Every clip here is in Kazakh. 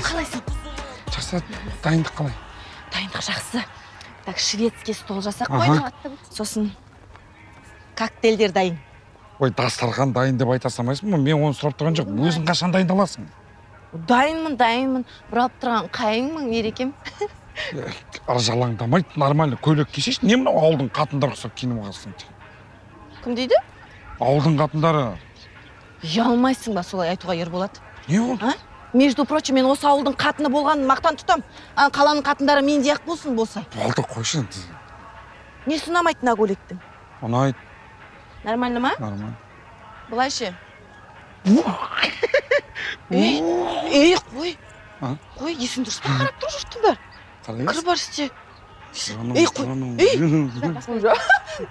қалайсың? Жақсы, дайындық қалай? Дайындық жақсы. Так, шведский стол жасақ қойдық. Сосын коктейльдер дайын. Ой, дастархан дайын деп айта салмайсың ба? Мен оны сұрап тұрған жоқ. Өзің қашан дайындаласың? Дайынмын. Бұрап тұрған қайыңмын, ерекем. Ыржалаңдамай, нормально көйлек кешеш. Не мынау ауылдың қатындары ұқсап киініп қалсың? Кім дейді? Ауылдың қатындары. Ұялмайсың ба солай айтуға Ерболат? Не болды? Между прочим, мен осы ауылдың қатыны болғанын мақтан тұтам. Қаланың қатындары мендей ақ болсын болса. Болды, қойшы енді. Несі ұнамайды мына көйлектің? Ұнайды. Нормально ма? Нормально. Былай ше. Қой. Қой, есің дұрыс па? Қарап тұр жұрттың бәрі. Кір бар істе.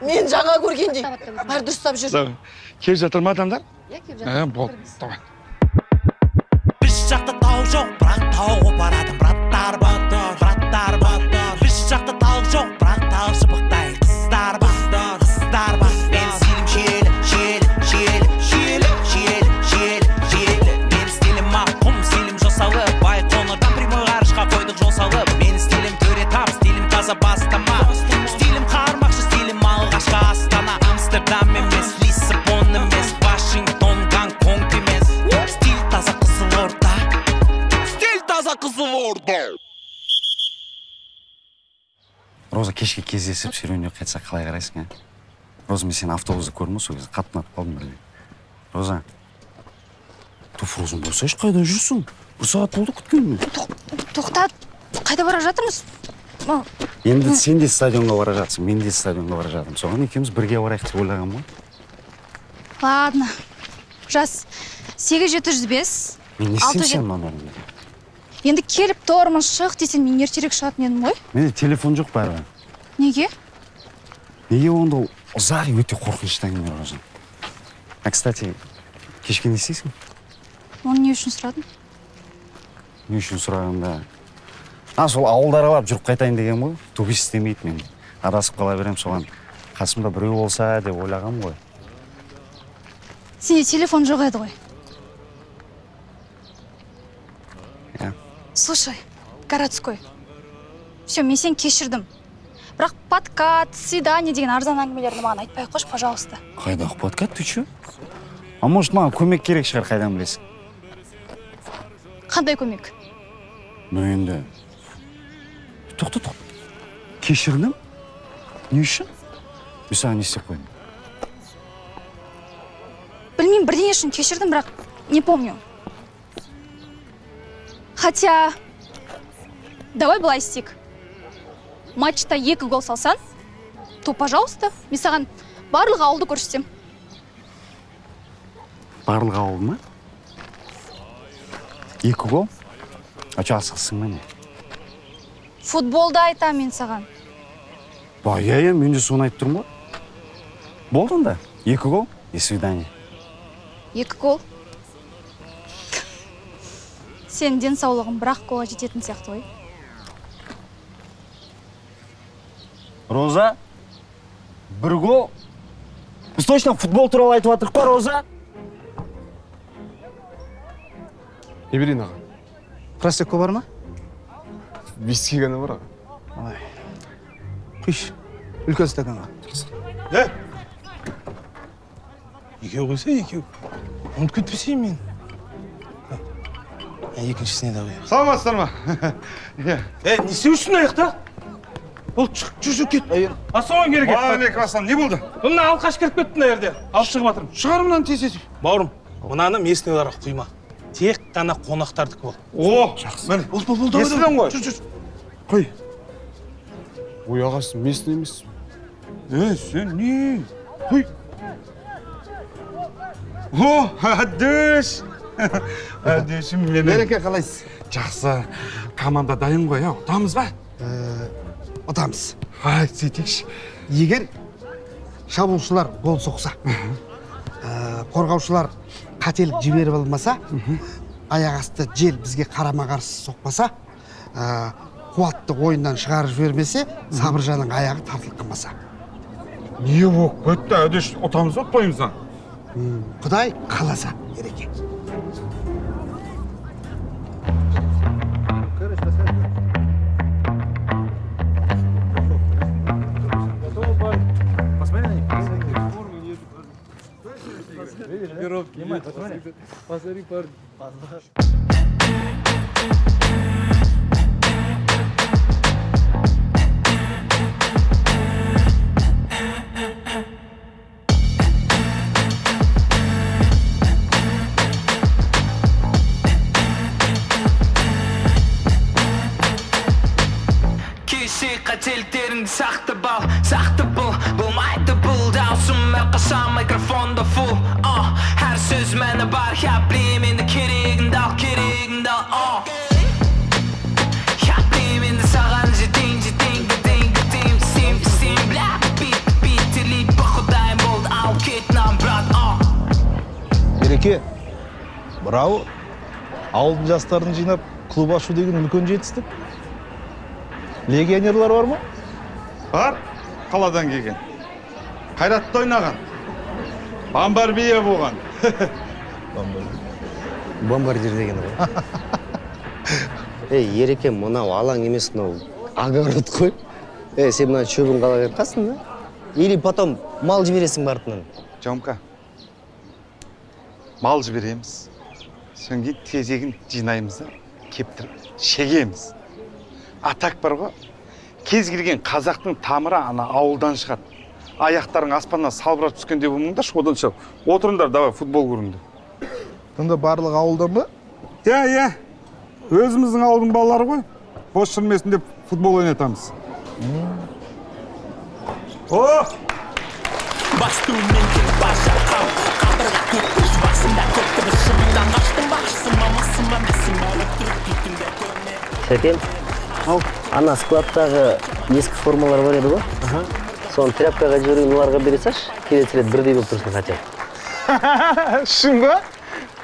Мен жаңа көргендей. Бәрі дұрыстап жүр. Келіп жатыр ма адамдар? Болды, давай. Біз жақта тау жоқ, бірақ тау қопарадым. Браттар баттар. Біз жақта тау жоқ, бірақ тау шыбықтай қыздар бар. Мен стилім желі. Мен стилім мақұм, стилім жосалы. Байқоңырдан прямой ғарышқа қойдық жол салып. Мен стилім төре тап, стилім таза бастама. Стилім қармақшы, стилім алғашқа астана. Амстердам емес, Лиссабон емес, Вашингтон, Гонконг емес. Стиль таза Қызылорда. Роза, кешке кездесіп серуенге қайтсақ қалай қарайсың, Роза, мен сені автобуста көрдім, сол кезде қатынап қалдым бірден. Роза, туфрозың болса қайда жүрсің? Бір сағат болды күткеніне. Тоқтат, қайда бара жатырмыз? Енді сен де стадионға бара жатсың, мен де стадионға бара жатырмын. Соған екеуміз бірге барайық деп ойлағам ғой. Ладно, жас 8705. Мен не істеймін сен номеріңді? Енді келіп тұрмын, шық десен, мен ертерек шығатын едім ғой. Менде телефон жоқ бәрі. Неге? Неге онда ұзақ өте қорқынышты әңгіме Роза. Кстати, кешке не істейсің? Оны не үшін сұрадың? Не үшін сұрағанда? Сол ауылдарға барып жүріп қайтайын деген ғой. Турист істемейді мен. Адасып қала берем соған. Қасымда біреу болса деп ойлағам ғой. Сенде телефон жоқ еді ғой. Слушай, городской. Все, мен сен кешірдім. Бірақ подкат, свидание деген арзан әңгімелерді маған айтпай қош, пожалуйста. Қайдағы подкат, ты чё? А может, маған көмек керек шығар, қайдан білесің? Қандай көмек? Ну енді. Тоқта. Кешірдім? Не үшін? Мен саған не істеп қойдым? Білмеймін, бірдеңе үшін кешірдім, бірақ не помню. Хотя, давай былай істейік. Матчта 2 гол салсан, то, пожалуйста, мен саған барлық ауылды көрсетем. Барлық ауыл ма? 2 гол? Ача асықсың ба не? Футболда айтам мен саған. Иә, мен де соны айтып тұрмын ғой. Болды онда? 2 гол, и свидание. 2 гол? Сен денсаулығын бірақ қолға жететін сияқты ғой. Роза, 1 гол. Біз точно футбол туралы айтып жатырық па, Роза? Не берейін аға? Просекко бар ма? Виски ғана бар аға. Құйш, үлкен стаканға. Екеу қойса, екеу. Ұмыт кетпесейін мен. Екіншісіне де қояйық. Саламатсыздар ма? Не істеушісің аяқта? Ол жүр кет. Соған керек ет. Алейкум ассалам, не болды? Мына алқаш кіріп кетті мына жерде. Алып шығып жатырмын. Шығар мынаны тез. Бауырым, мынаны местныйларға құйма. Тек қана қонақтардікі бол. Жақсы. Міне, Бол. естіден ғой. Жүр. Қой. Ой, ағасы, местный емес. Сен не? Қой. Әдіш. Әдішім менің. Береке қалайсыз? Жақсы. Команда дайын ғой, ұтамыз ба? Ұтамыз. Сөйтейікші. Егер шабуылшылар гол соқса, қорғаушылар қателік жіберіп алмаса, аяқ асты жел бізге қарама-қарсы соқпаса, қуатты ойыннан шығарып жібермесе, Сабыржанның аяғы тартылып қалмаса. Не болып көтті, әдіш, ұтамыз ба, тойымыз ба? Құдай қаласа, ереке. Kişi kateliklerini saktı bul Bulmaydı bul Davsum ökasam mikrofonda full Her söz mene bar Yapliğiminde keriginde al keriginde al Yapliğiminde sağan cidin Sim black beat bitirli bu Xudayım oldu al ketnam brat Береке, bravo. Ауылдың жастарын жинап клуб ашу деген үлкен жетістік. Легионерлар бар ма? Бар, қаладан келген. Қайратты ойнаған. Бамбар бие болған. Бомбардир деген ғой. Ереке, мынау алаң емес, мынау огород қой. Сен мына шөбін қалай қырқасың да? Или потом мал жібересің артынан. Жомка, мал жібереміз. Содан кейін тезегін жинаймыз да, кептіріп, шегеміз. Атак бар ғой, кез келген қазақтың тамыры ана ауылдан шығады. Аяқтарың аспаннан салбырап түскенде болмаңдар, одан шығып. Отырыңдар, давай футбол көріңдер. Сонда барлық ауылдан ба? Иә. Өзіміздің ауылдың балалары ғой. Бос жүрмесін деп футбол ойнатамыз. Басту мен кеп баша қау Қабырға көкпіш басында көпті бір шыбықтан қаштың бақшысы мамасы мәмесі мәлік тұрып түттіңдер көрме Сәкен, ана складтағы ескі формалар бар еді ғой? Соны тряпкаға жіберген оларға бере салшы, келесі рет бірдей болып тұрсын хотя бы. Шын ба?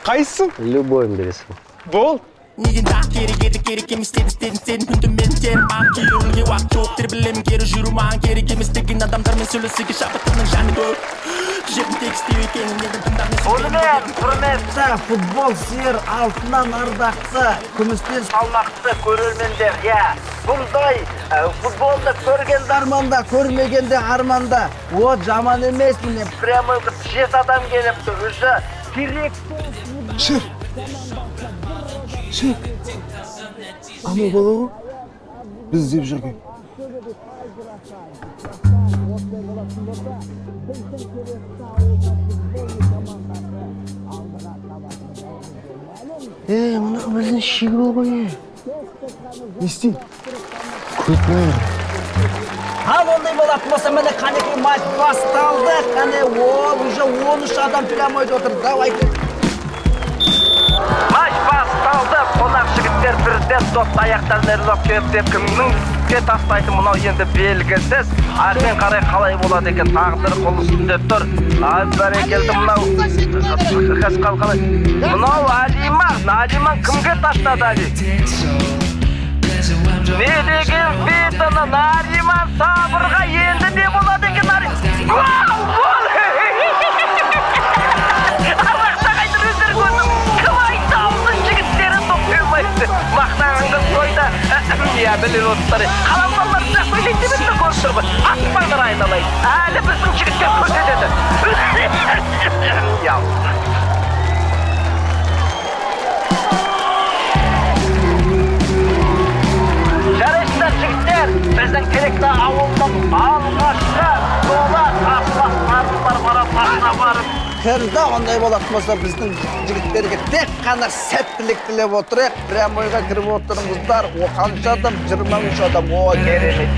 Қайсың? Любойын бересің. Бол. Неген дақ керек емес істедім күндім мен терім ақ кейірілге уақыт жоқ дер білемін кері жүру маған керек емес деген адамдармен сөйлесуге шабытымның жаны көп жердің тегістеу екенін неден тыңдармен Онымен құрметті футбол сүйер алтыннан ардақты күмістен салмақты көрермендер, бұндай футболды көрген арманда, көрмегенде арманда. О, жаман емес, міне прямой 7 адам келіпті, уже керек. Шек. Ама бала ғой, біз деп жүрген. Мына біздің шегі бол ғой. Не істейін? Көтмейін. Ал ондай болатын болса, міне қанекей матч басталды. Қане, уже 13 адам прямойда отыр. Давайте. Матч басталды. Қонақ жігіттер бірден допты аяқтарын ерлеп кептеп кімнің бізге тастайтын мұнау енді белгісіз. Әрмен қарай қалай болады екен, тағдыр қол үстінде тұр. Бәрекелді мұнау. Мұнау Алиман кімге тастады Али? Не деген бетіні Алиман сабырға енді не болады екен Али? Гол! Арақта қайтыр өздері көрдім. Кім айтты ауылдың жігіттері топ қоймайды. Мақтағанғыз қойды. Білер отырсары. Қаламбалар бірақ сөйлейді бітті көрсір ғой. Атпаңдар айналайды. Әлі біздің жігіттер көрсетеді. Жарайсыздар жігіттер, біздің керекті ауылдың алғашқы жолы аслақ арыстар марапатына барып кірді. Ондай болатын болса біздің жігіттерге тек қана сәттілік тілеп отырайық. Прямойға кіріп отырыңыздар. О қанша адам? 23 адам. О керемет.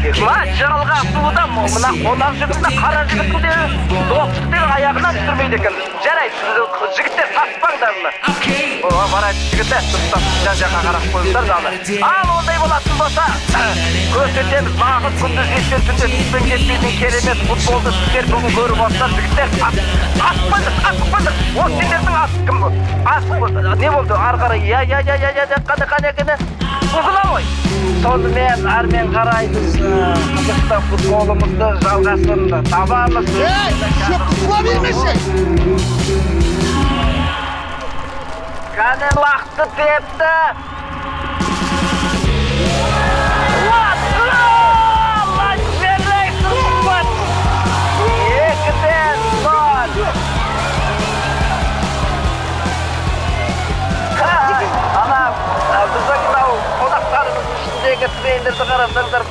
Жырылға суыда мына қонақ жігітіне қара жігітінде допшықтың аяғынан түсірмейді екен. Жарайды, жігіттер саспаңдар мына. Барайды жігіттер, дұрыстап жан-жаққа қарап қойыңдар жаны. Ал ондай болатын болса, көрсетеміз бағыт күндіз ешкен түнде түспен кетпейтін керемет футболды сіздер бүгін көріп отырсыздар жігіттер. Асықпаңдар. О, сендердің асық кім? Асық не болды? Ары қарай, қане кені бұзыла ғой. Сонымен әрмен қараймыз. Қазақстан футболымызды жалғасын табамыз. Шөпті құла бермеші! Кәне лақты тепті.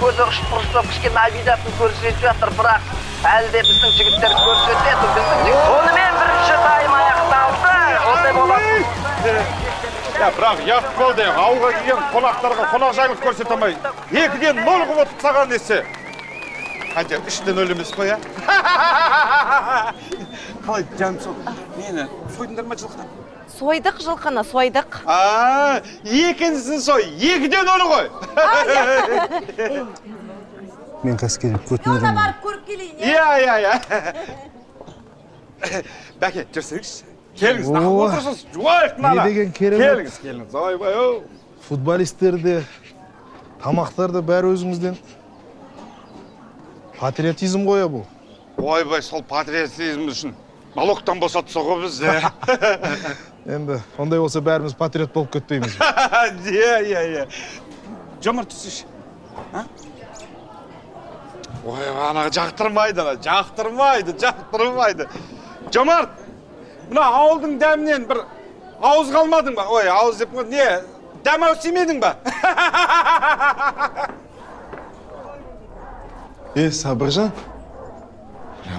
көзі ұшып кішкене навигасын көрсетіп жатыр, бірақ әлі де біздің жігіттер көрсетеді. Сонымен бірінші тайм аяқталды. Ондай болады. Бірақ ұят болды, ауылға келген қонақтарға қонақжайлық көрсете алмай. 2-ден 0 қылып отырып тастаған несі? Қанша 3-ден 0 емес қой, қалай жаным сол, мені сойдыңдар ма жылқыдан? Сойдық жылқыны, сойдық. Екіншісін сой, 2-ден 0 ғой. Мен қазір келіп көтінерім. барып көріп келейін. Иә. Бәке, жүрсеңіз. Келіңіз, нақып отырсыз. Жуайық мынаны. Не деген керемет. Келіңіз. Ойбай, Футболистерді, тамақтарды бәрі өзіңізден. Патриотизм ғой бұл. Ойбай, сол патриотизм үшін балоктан босатса ғой біз. Енді, ондай болса бәріміз патриот болып кетпейміз. Иә. Жомарт түсінші. Ой, ана жақтырмайды. Жомарт, мына ауылдың дәмінен бір ауыз қалмадың ба? Ой, ауыз деп қой, не? Дәм ауыз семедің ба? Сабыржан?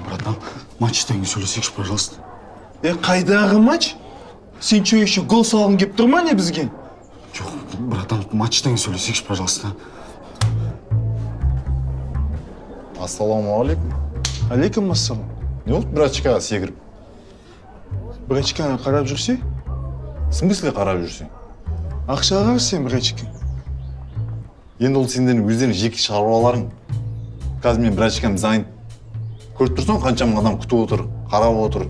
Братан, матчтан кейін сөйлесейікші, пожалуйста. Қайдағы матч? Сен че еще гол салғың кеп тұр ма не бізге? Жоқ, братан, матчтан кейін сөйлесейікші, пожалуйста. Ассаламуалейкум. Алейкум ассалам. Не болды бір очкаға секіріп? Бір очкаға қарап жүрсе? В смысле қарап жүрсең? Ақшаға сен бір очка. Енді ол сендердің өздерің жеке шаруаларың. Қазір мен бір очкам зайын. Көріп тұрсың қаншама адам күтіп отыр, қарап отыр.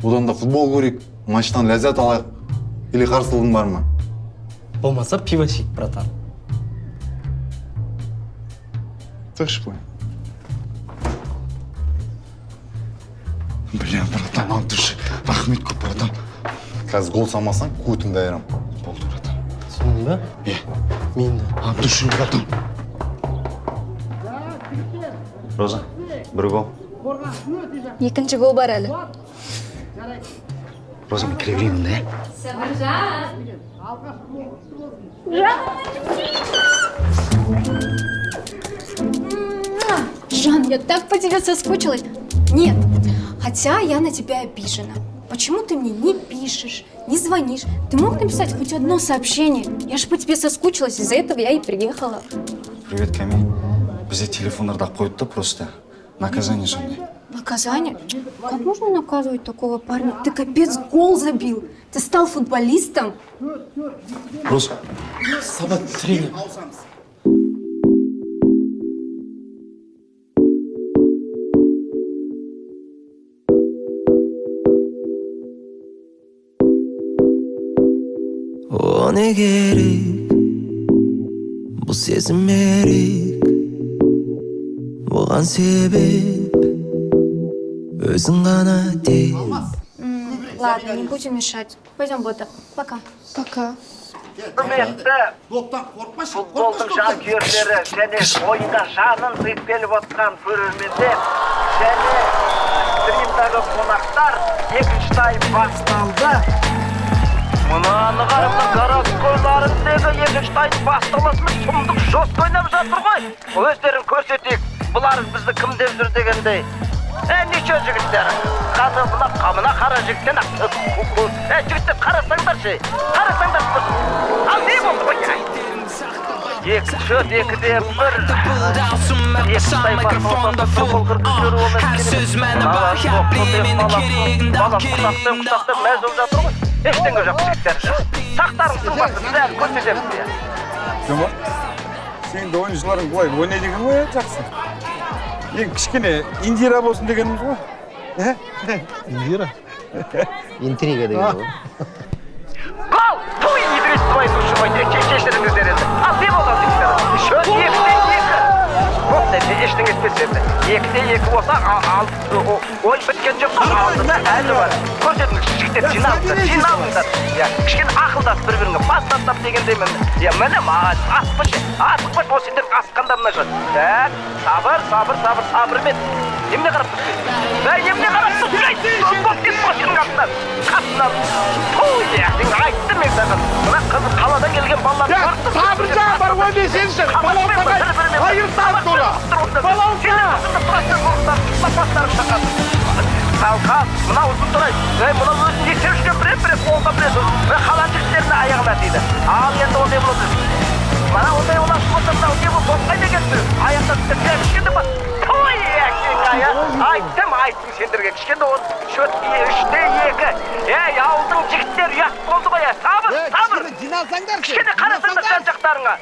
Одан да футбол көрейік, матчтан ләззат алайық. Или қарсылығың бар ма? Болмаса пиво ішейік, братан. Тұршы былай. Блин, братан, антушы, рахмет көп, братан. Қазір гол салмасаң, көтіңді айырам. Болды, братан. Сенің ба? Мен де. Антушы, братан. Роза, бір гол. Екінші гол бар әлі. Роза, мен кіре береймін, да? Жан, я так по тебе соскучилась. Нет, хотя я на тебя обижена. Почему ты мне не пишешь, не звонишь? Ты мог написать хоть одно сообщение? Я же по тебе соскучилась, из-за этого я и приехала. Привет, Камиль. Бізде телефондарда қойды да просто. Наказание жандай. Наказание? Как можно наказывать такого парня? Ты капец гол забил. Ты стал футболистом. Роз. Сабат тренер. О, не керек, бұл сезім ерек. Оған себеп өзің ғана де. Ладно, не будем мешать. Пойдем, Бота. Пока. Пока. Құрметті футболдың жанкүйерлері және ойында жанын қиып келіп отқан көрермендер және стримдағы қонақтар, екінші тайм басталды. Мынаны қараңдар, городскойларындегі екінші тайм басталасымен сұмдық жосып ойнап жатыр ғой. Өздерін көрсетейік, бұлар бізді кім деп жүр дегендей. Неше жігіттер? Мына қара жігіттен жігіттер қарасаңдаршы. Ал не болды ғой? Екінші, 2-де 1. Микрофонда фул. Әр сөз мәні бар. Я білемені керегіңді ақ керегіңді ақ. Мәз болып жатыр ғой. Ештеңе жоқ жігіттер. Сақтарың сұрбасы, біз әлі көрсетеміз. Жома, сен де ойыншыларың бұлай ойнайды екен ғой, жақсы. Ең кішкене Индира болсын дегеніміз ғой. Индира? Интрига деген ғой. Гол! Туй, Идрис, твой душу мой, кешіріңіздер енді. Ал не болған дейсіздер? Шөт 2-де 2. Болды, ештеңе етпесерді. 2-де 2 болса, ойын біткен жоқ, алдында әлі бар. Көрсетіңіз, жігіттер жиналыңдар. Кішкене ақылдас бір-біріңе бас тастап дегендеймін. Міне маған асықпашы, осы сендер асыққандарына жат. Сабырмен. Емне қарап тұрсың? Емне қарап тұрсың? Боп кет машының қасынан. Туй, айтты мен саған. Мына қызы қаладан келген балалар көрді. Сабыржан бар ойнай сенші. Айыртап тұра! Балауын Қалқан, мына ұзын тұрай. Мұна өзін не сеушкен біреп қолға білесің. Қалан жігіттеріне аяғына дейді. Ал енді ондай болады. Мана ондай оласы болса, мынау не бұл босқа дегенді. Аяқта түсіп кішкенді ба? Той, айттым сендерге. Кішкенді ол шөт 3-2. Ей, ауылдың жігіттер ұят болды ғой. Сабыр. Кішкене қарасаңдар жан жақтарыңа.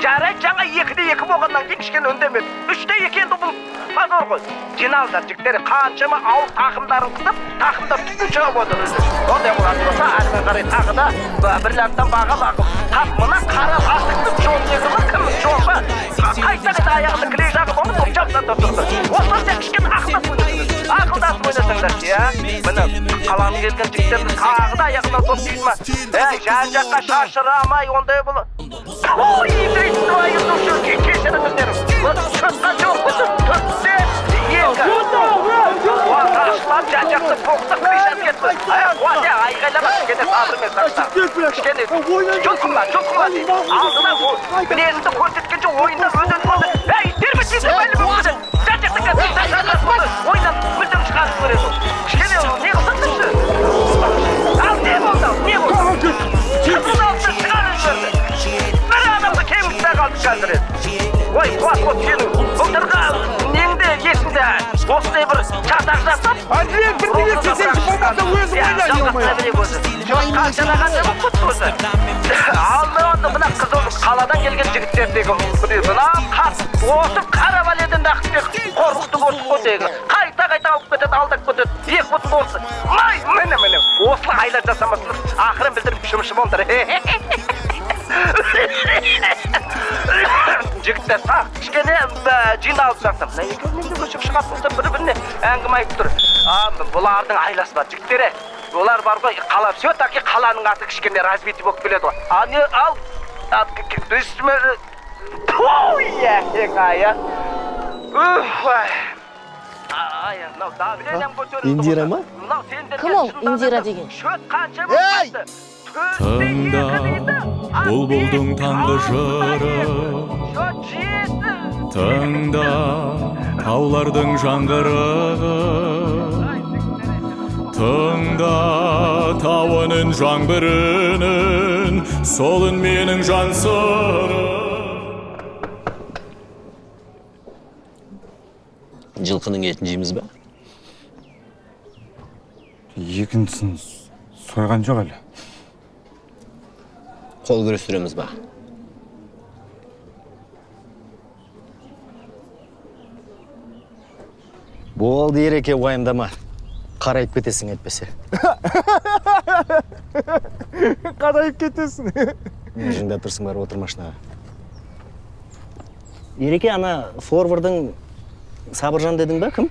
Жарай, жаңа 2-2 болғаннан кейін кішкене үндемеді. 3-2 енді бұл позор ғой. Жиналдар жігіттері қаншама ауыл тақымдарын қысып, тақымдар түтін шығып отыр. Ондай болатын болса, әрмен қарай тағы да бірлерден баға. Тап мына қара астықты жол дегі ма, кім жол ба? Қайта қайта аяғында кілей жағып оны топ жапсатып тұрды. Осылай кішкене ақылдасып ойнасаңдар, міне қаланы келген жігіттерді тағы да аяғына топ дейді ма? Жан жаққа шашырамай, ондай болы. Ой, твою душу, кешіріңіздерім. Шотқа жоқ бұзып, 4-2. Қашылап, жан-жақты тоқты қырышап кетті. Айғайлама, кішкене сабырмен сақтар. Кішкене, жұлқынла дейді. Алдына мінезіңді көрсеткенше ойында өз болды. Тербі бәлі болды. Жан-жақты кәсіп, ойынан мүлдем шығарып көреді. Кішкене, не қылсаңдаршы? Ал не болды? Қыздың алдында шығарып жіберді. Bir adamda kemikte kaldı kendini. Oy, kuat seni. Былтырғы неңде есіңде осындай бір чатақ жасап. Андрей, бірдеңе сесенші болмаса өзің ойна, Жотқа жанаған деп ұқпыт өзі. Алды мына қызыл қаладан келген жігіттердегі мына осы қара баледен дақытпек қорқықты көрсіп қойдегі. Қайта алып кетеді, алдап кетеді. Ек бұт болсы. Міне. Осылы айла жасамасыныз. Ақырын білдіріп шымшы болдыр. Жігіттер сақ, кішкене жиналып жатыр. Екеуінен көшіп шығат болса бір-біріне әңгіме айтып тұр. Бұлардың айласы бар, жігіттері. Олар бар ғой, қалап сөйт, таки қаланың аты кішкене разбитий болып келеді ғой. Ал, үстіме... Той, ая. Индира ма? Кім ол Индира деген? Ей! Тыңда, бұлбұлдың таңғы жыры. Тыңда, таулардың жаңғырығы. Тыңда, тауының жаңбырының, солын менің жан сыры. Жылқының етін жейміз бе? Екіншісін сойған жоқ әлі. Қол күрестіреміз ба? Болды ереке уайымдама. Қарайып кетесің әйтпесе. Қарайып кетесің. Жыңдап тұрсың бар, отыр машинаға. Ереке, ана форвардың Сабыржан дедің ба, кім?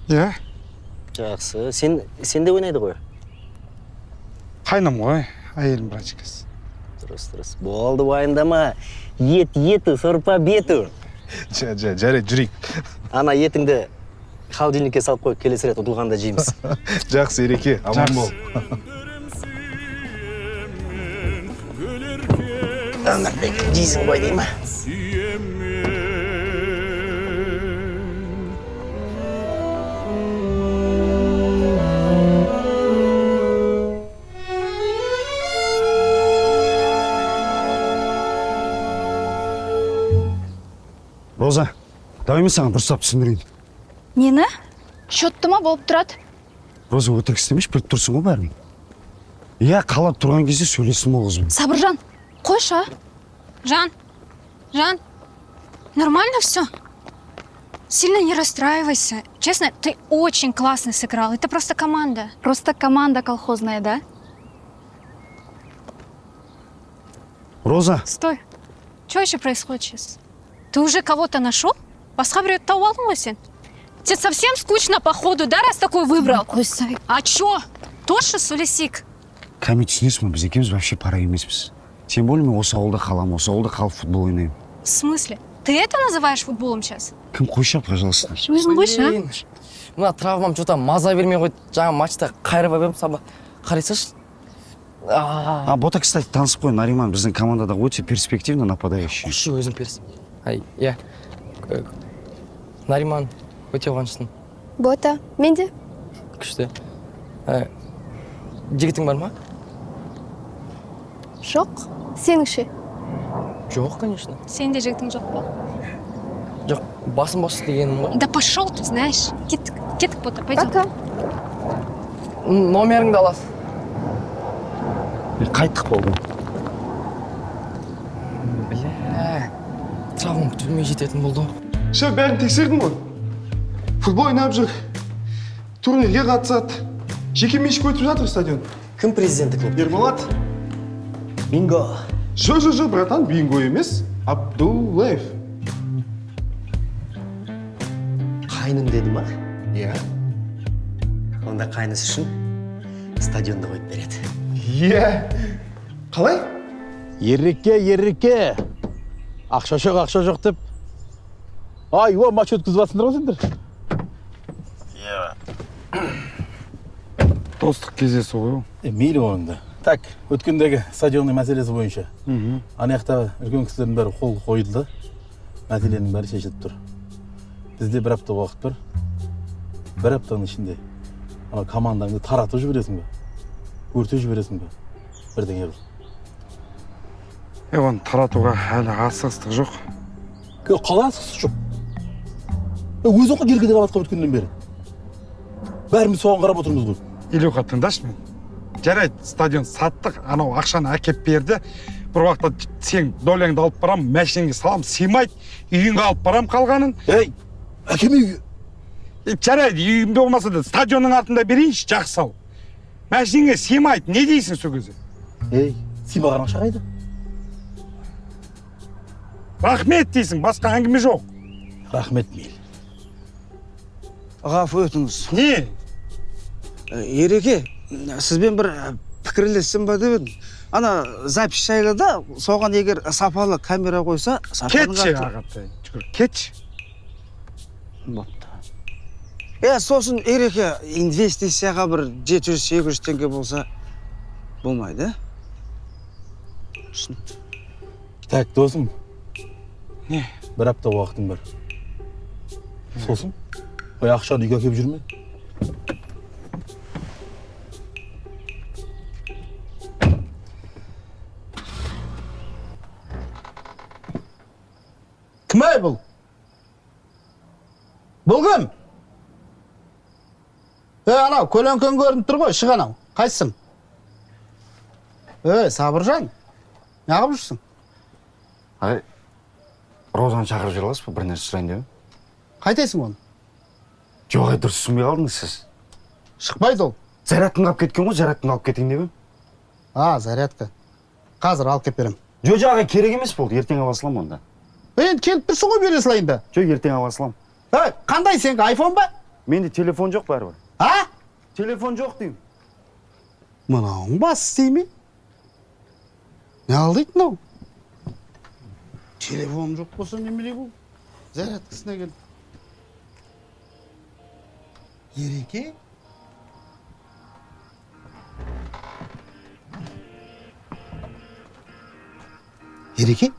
Иә. Жақсы. Сен де ойнайды ғой? Қайнам ғой, әйелім брачкасы. Дұрыс. Болды уайымдама. Еті, сорпа беті. Жарай, жүрейік. Ана етіңді холодильникке салып қой, келесі рет ұтылғанда жейміз. Жақсы, ереке, аман бол. Өмірбек, жейсің ғой дейма. Роза, давай мен саған дұрыстап түсіндірейін. Нені? Шотты ма болып тұрады? Роза, өтірік істемеш, біліп тұрсың ғой бәрін. Иә, қалап тұрған кезде сөйлесім ол қызбен. Сабыржан, қойшы. Жан, нормально все? Сильно не расстраивайся. Честно, ты очень классно сыграл. Это просто команда. Просто команда колхозная, да? Роза. Стой. Что еще происходит сейчас? Ты уже кого-то нашел? Басқа біреуді тауып алдың ғой сен? Тебе совсем скучно, походу, да, раз такой выбрал? Қойсай. А чё? Тоша Сулесик? Кәмет, түсінесің ба, біз екеуміз вообще пара емеспіз. Тем более мен осы ауылда қаламын, осы ауылда қалып футбол ойнаймын. В смысле? Ты это называешь футболом сейчас? Кім қойшы, пожалуйста. Өзің қойшы, а? Мына травмам что-то маза бермей қойды. Жаңа матчта қайрап әбем саба. Қарайсаш? Бота, кстати, танысып қой, Нариман біздің командада өте перспективный нападающий. Қойшы өзің персің. Иә. Нариман өте қуаныштымын. Бота, мен де? Күшті. Жігітің бар ма? Жоқ. Сенің ше? Жоқ, конечно. Сенде жігітің жоқ па? Жоқ, басым бос дегенім ғой. Да пошел ты, знаешь. Кеттік, Бота, пойдем. Пока. Номеріңді аласың. Қайттық болды. Травмам күтілмей жететін болды. Ше, бәрін тексердің ғой. Футбол ойнап жүр. Турнирге қатысады. Жеке меншік өтіп жатыр стадион. Кім президенті клуб? Ерболат. Бинго. Жо, братан, бинго емес. Абдуллаев. Қайным деді ма? Иә. Онда қайнысы үшін стадионда қойып береді. Иә. Қалай? Ерреке. Ақша жоқ деп. О, матч өткізіп жатсыңдар ғой сендер. Достық кездесу ғой ол. Мейлі онда. Так, өткендегі стадионның мәселесі бойынша. Ана жақта үлкен кісілердің бәрі қол қойды да, мәселенің бәрі шешіліп тұр. Бізде бір апта уақыт бар. Бір аптаның ішінде ана командаңды таратып жібересің бе? Өртеп жібересің бе? Бірдеңе қыл. Оны таратуға әлі асығыстық жоқ. Қалай асығыстық жоқ? Өзің ғой жерге қарап өткеннен бері. Бәріміз соған қарап отырмыз ғой. Илюха, тыңдашы мен. Жарайды, стадион саттық, анау ақшаны әкеп берді. Бір уақытта сен доляңды алып барам, мәшинеңе салам, сыймайды, үйіңе алып барам қалғанын. Әкеме үйге. Жарайды, үйімде болмаса да стадионның артында берейінші, жақсы сау. Мәшинеңе сыймайды, не дейсің сол кезде? Сыймаған ақша қайда? Рахмет дейсің, басқа әңгіме жоқ. Рахмет мейлі. Ғафу өтіңіз. Не? Ереке, сізбен бір пікірлессем ба деп едім. Ана запись жайлы да, соған егер сапалы камера қойса... Кетші, ағатай, кетші. Бопты. Сосын Ереке, инвестицияға бір 700-800 теңге болса, болмайды, Түсінікті. Так, досым. Не? Бір апта уақытың бар. Сосын, ақшаны үйге әкеп жүрме? Кім әй бұл? Бұл кім? Анау, көлеңкен көрініп тұр ғой, шық анау. Қайсың? Сабыржан, не қылып жүрсің? Розаны шақырып жүр аласыз ба, бір нәрсе сұрайын деп? Қайтесің оны? Жоқ, дұрыс түсінбей қалдыңыз сіз. Шықпайды ол. Зарядканы алып кеткен ғой, зарядканы алып кетейін деп. Зарядка. Қазір алып кеп берем. Жоқ, керек емес болды, ертең ала салам онда. Енді келіп тұрсың ғой, бере салайын да. Жоқ, ертең ала салам. Қандай сенің, айфон ба? Менде телефон жоқ бәрібір. Телефон жоқ деймін. Мынауың бас істейме? Не алдайды мынау? Телефон жоқ болса немелей бұл? Зарядкасына кел. Ереке? Ереке?